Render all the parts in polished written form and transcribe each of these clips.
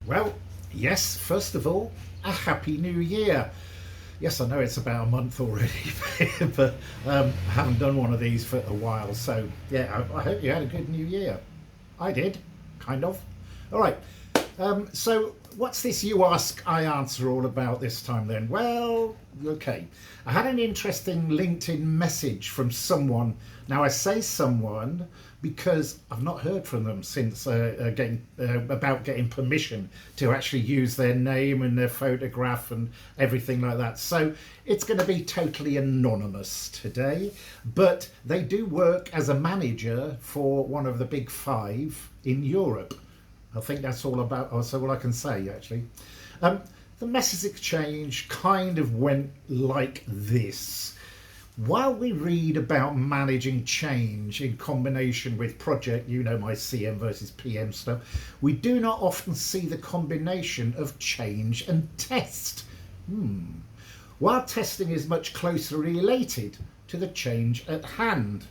Well, yes, first of all, a Happy New Year. Yes, I know it's about a month already, but I haven't done one of these for a while. So, yeah, I hope you had a good New Year. I did, kind of. All right, so what's this You Ask, I Answer all about this time then? Well, okay. I had an interesting LinkedIn message from someone. Now, I say someone because I've not heard from them since getting permission to actually use their name and their photograph and everything like that. So it's going to be totally anonymous today, but they do work as a manager for one of the big five in Europe. I think that's all I can say, actually. The message exchange kind of went like this. While we read about managing change in combination with project, my CM versus PM stuff, we do not often see the combination of change and test. While testing is much closer related to the change at hand.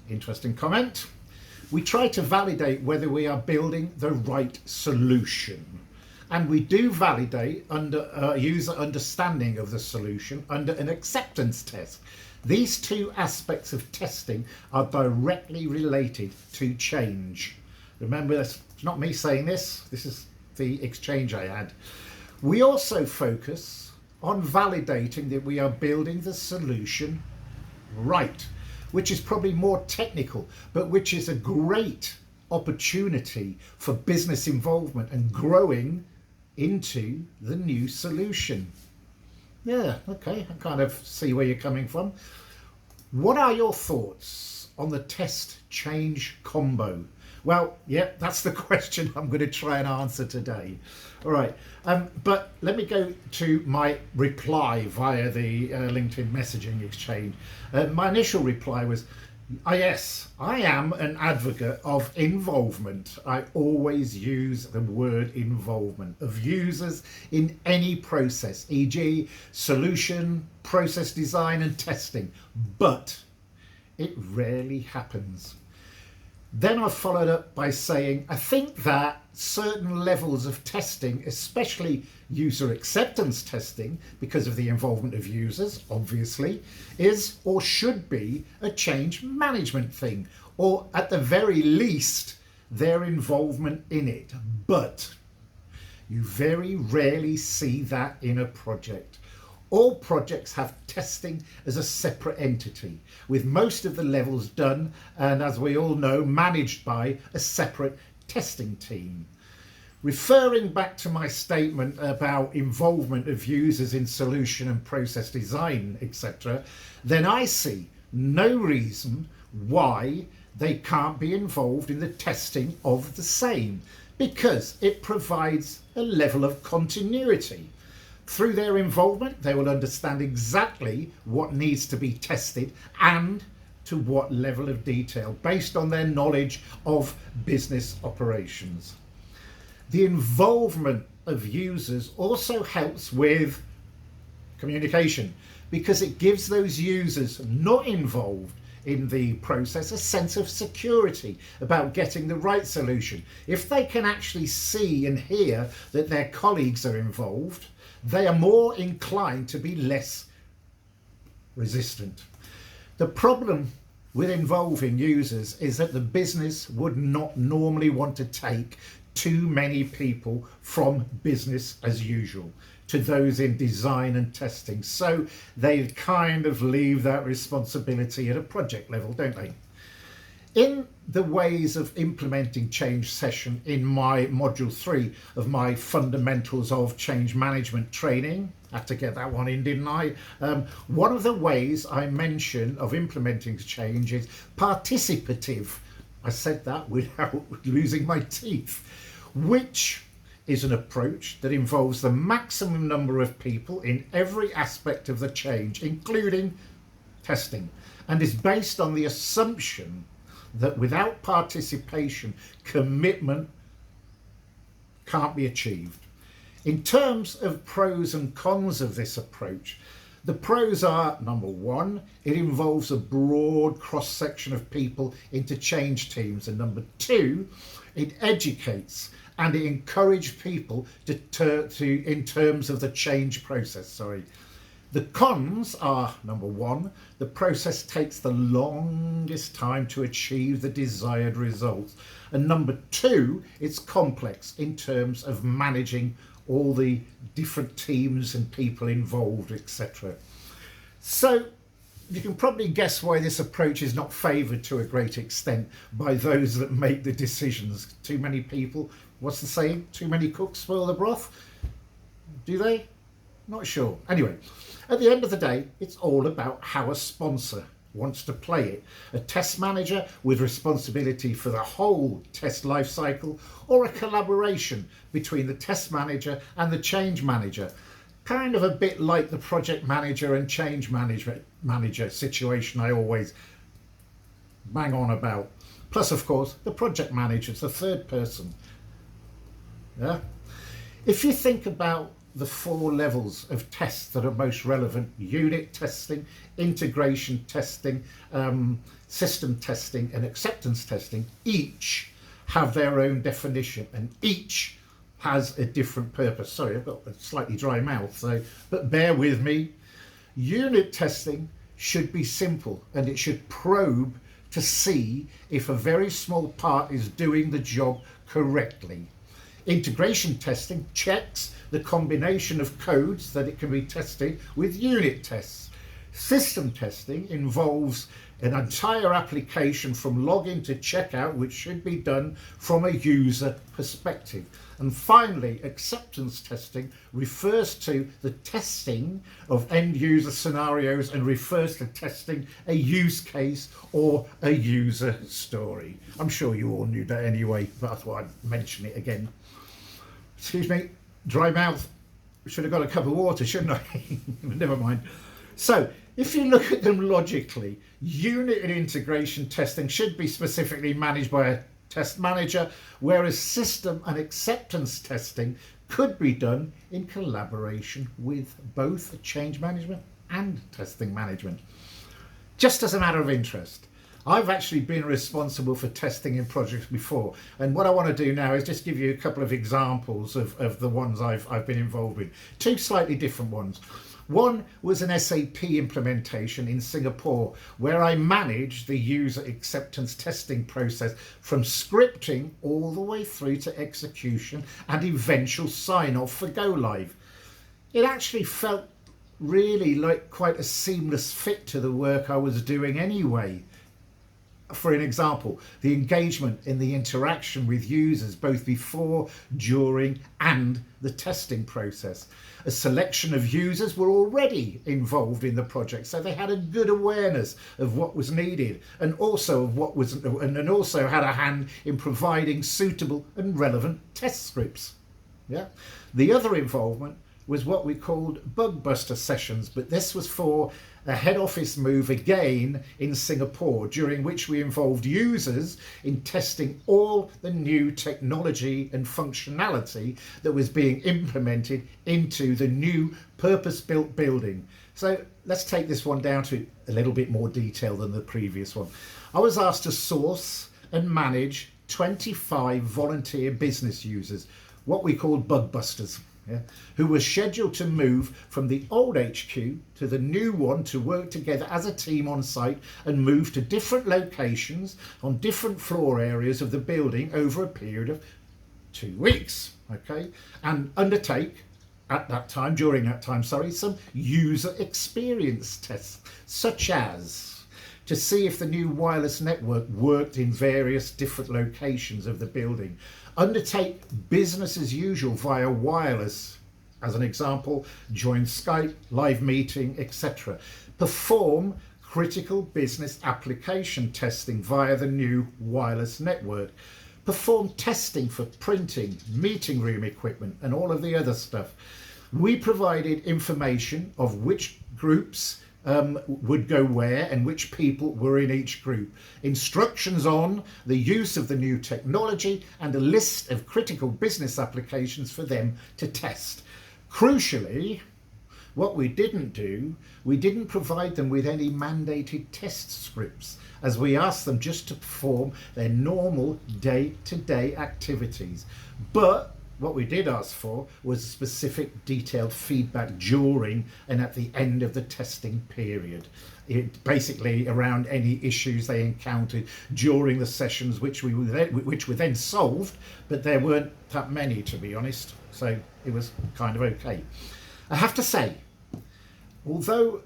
Interesting comment. We try to validate whether we are building the right solution. And we do validate under user understanding of the solution under an acceptance test. These two aspects of testing are directly related to change. Remember, it's not me saying this. This is the exchange I had. We also focus on validating that we are building the solution right, which is probably more technical, but which is a great opportunity for business involvement and growing into the new solution. Yeah, okay, I kind of see where you're coming from. What are your thoughts on the test change combo? Well, yeah, that's the question I'm going to try and answer today. All right, but let me go to my reply via the LinkedIn messaging exchange. My initial reply was, yes, I am an advocate of involvement. I always use the word involvement of users in any process, e.g. solution, process design and testing, but it rarely happens. Then I followed up by saying, I think that certain levels of testing, especially user acceptance testing, because of the involvement of users, obviously, is or should be a change management thing, or at the very least, their involvement in it. But you very rarely see that in a project. All projects have testing as a separate entity, with most of the levels done and, as we all know, managed by a separate testing team. Referring back to my statement about involvement of users in solution and process design, etc., then I see no reason why they can't be involved in the testing of the same, because it provides a level of continuity. Through their involvement, they will understand exactly what needs to be tested and to what level of detail, based on their knowledge of business operations. The involvement of users also helps with communication, because it gives those users not involved in the process a sense of security about getting the right solution. If they can actually see and hear that their colleagues are involved, they are more inclined to be less resistant. The problem with involving users is that the business would not normally want to take too many people from business as usual to those in design and testing. So they kind of leave that responsibility at a project level, don't they? In the ways of implementing change session in my module 3 of my fundamentals of change management training, I had to get that one in, didn't I? One of the ways I mention of implementing change is participative. I said that without losing my teeth, which is an approach that involves the maximum number of people in every aspect of the change, including testing, and is based on the assumption that without participation, commitment can't be achieved. In terms of pros and cons of this approach, the pros are, number one, it involves a broad cross-section of people into change teams, and number two, it educates and it encouraged people to in terms of the change process. Sorry. The cons are, number one, the process takes the longest time to achieve the desired results. And number two, it's complex in terms of managing all the different teams and people involved, etc. So you can probably guess why this approach is not favoured to a great extent by those that make the decisions. Too many people, what's the saying? Too many cooks spoil the broth? Do they? Not sure. Anyway, at the end of the day, it's all about how a sponsor wants to play it. A test manager with responsibility for the whole test life cycle, or a collaboration between the test manager and the change manager. Kind of a bit like the project manager and change manager situation I always bang on about. Plus, of course, the project manager is the third person. Yeah. If you think about the four levels of tests that are most relevant: unit testing, integration testing, system testing, and acceptance testing, each have their own definition and each has a different purpose. Sorry, I've got a slightly dry mouth, but bear with me. Unit testing should be simple and it should probe to see if a very small part is doing the job correctly. Integration testing checks the combination of codes that it can be tested with unit tests. System testing involves an entire application from login to checkout, which should be done from a user perspective. And finally, acceptance testing refers to the testing of end user scenarios and refers to testing a use case or a user story. I'm sure you all knew that anyway, but I thought I'd mention it again. Excuse me, dry mouth. Should have got a cup of water, shouldn't I? Never mind. So if you look at them logically, unit and integration testing should be specifically managed by a test manager, whereas system and acceptance testing could be done in collaboration with both change management and testing management. Just as a matter of interest, I've actually been responsible for testing in projects before, and what I want to do now is just give you a couple of examples of the ones I've been involved with. Two slightly different ones. One was an SAP implementation in Singapore, where I managed the user acceptance testing process from scripting all the way through to execution and eventual sign-off for go live. It actually felt really like quite a seamless fit to the work I was doing anyway. For an example, the engagement in the interaction with users both before, during and the testing process. A selection of users were already involved in the project, so they had a good awareness of what was needed and also had a hand in providing suitable and relevant test scripts. Yeah. The other involvement was what we called Bugbuster Sessions, but this was for a head office move again in Singapore, during which we involved users in testing all the new technology and functionality that was being implemented into the new purpose-built building. So let's take this one down to a little bit more detail than the previous one. I was asked to source and manage 25 volunteer business users, what we called Bugbusters. Yeah, who were scheduled to move from the old HQ to the new one to work together as a team on site and move to different locations on different floor areas of the building over a period of 2 weeks. Okay, and undertake during that time, some user experience tests, such as to see if the new wireless network worked in various different locations of the building. Undertake business as usual via wireless, as an example, join Skype, live meeting, etc. Perform critical business application testing via the new wireless network. Perform testing for printing, meeting room equipment, and all of the other stuff. We provided information of which groups would go where and which people were in each group, instructions on the use of the new technology, and a list of critical business applications for them to test. Crucially, What we didn't do, we didn't provide them with any mandated test scripts, as we asked them just to perform their normal day-to-day activities. But what we did ask for was specific detailed feedback during and at the end of the testing period. Basically around any issues they encountered during the sessions, which were then solved, but there weren't that many, to be honest, so it was kind of okay. I have to say, although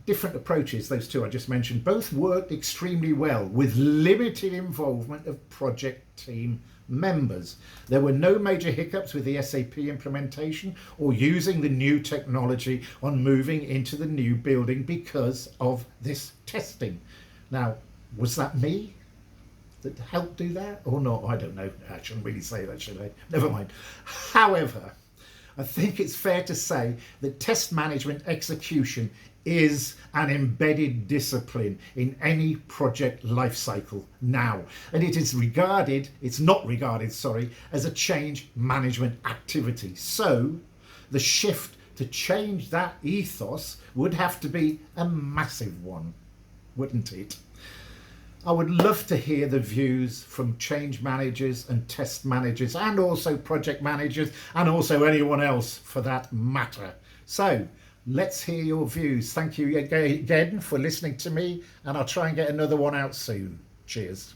different approaches, those two I just mentioned, both worked extremely well with limited involvement of project team members. There were no major hiccups with the SAP implementation or using the new technology on moving into the new building because of this testing. Now, was that me that helped do that or not? I don't know. I shouldn't really say that, should I? Never mind. However, I think it's fair to say that test management execution is an embedded discipline in any project lifecycle now, and it's not regarded as a change management activity. So the shift to change that ethos would have to be a massive one, wouldn't it? I would love to hear the views from change managers and test managers, and also project managers, and also anyone else for that matter. So let's hear your views. Thank you again for listening to me, and I'll try and get another one out soon. Cheers.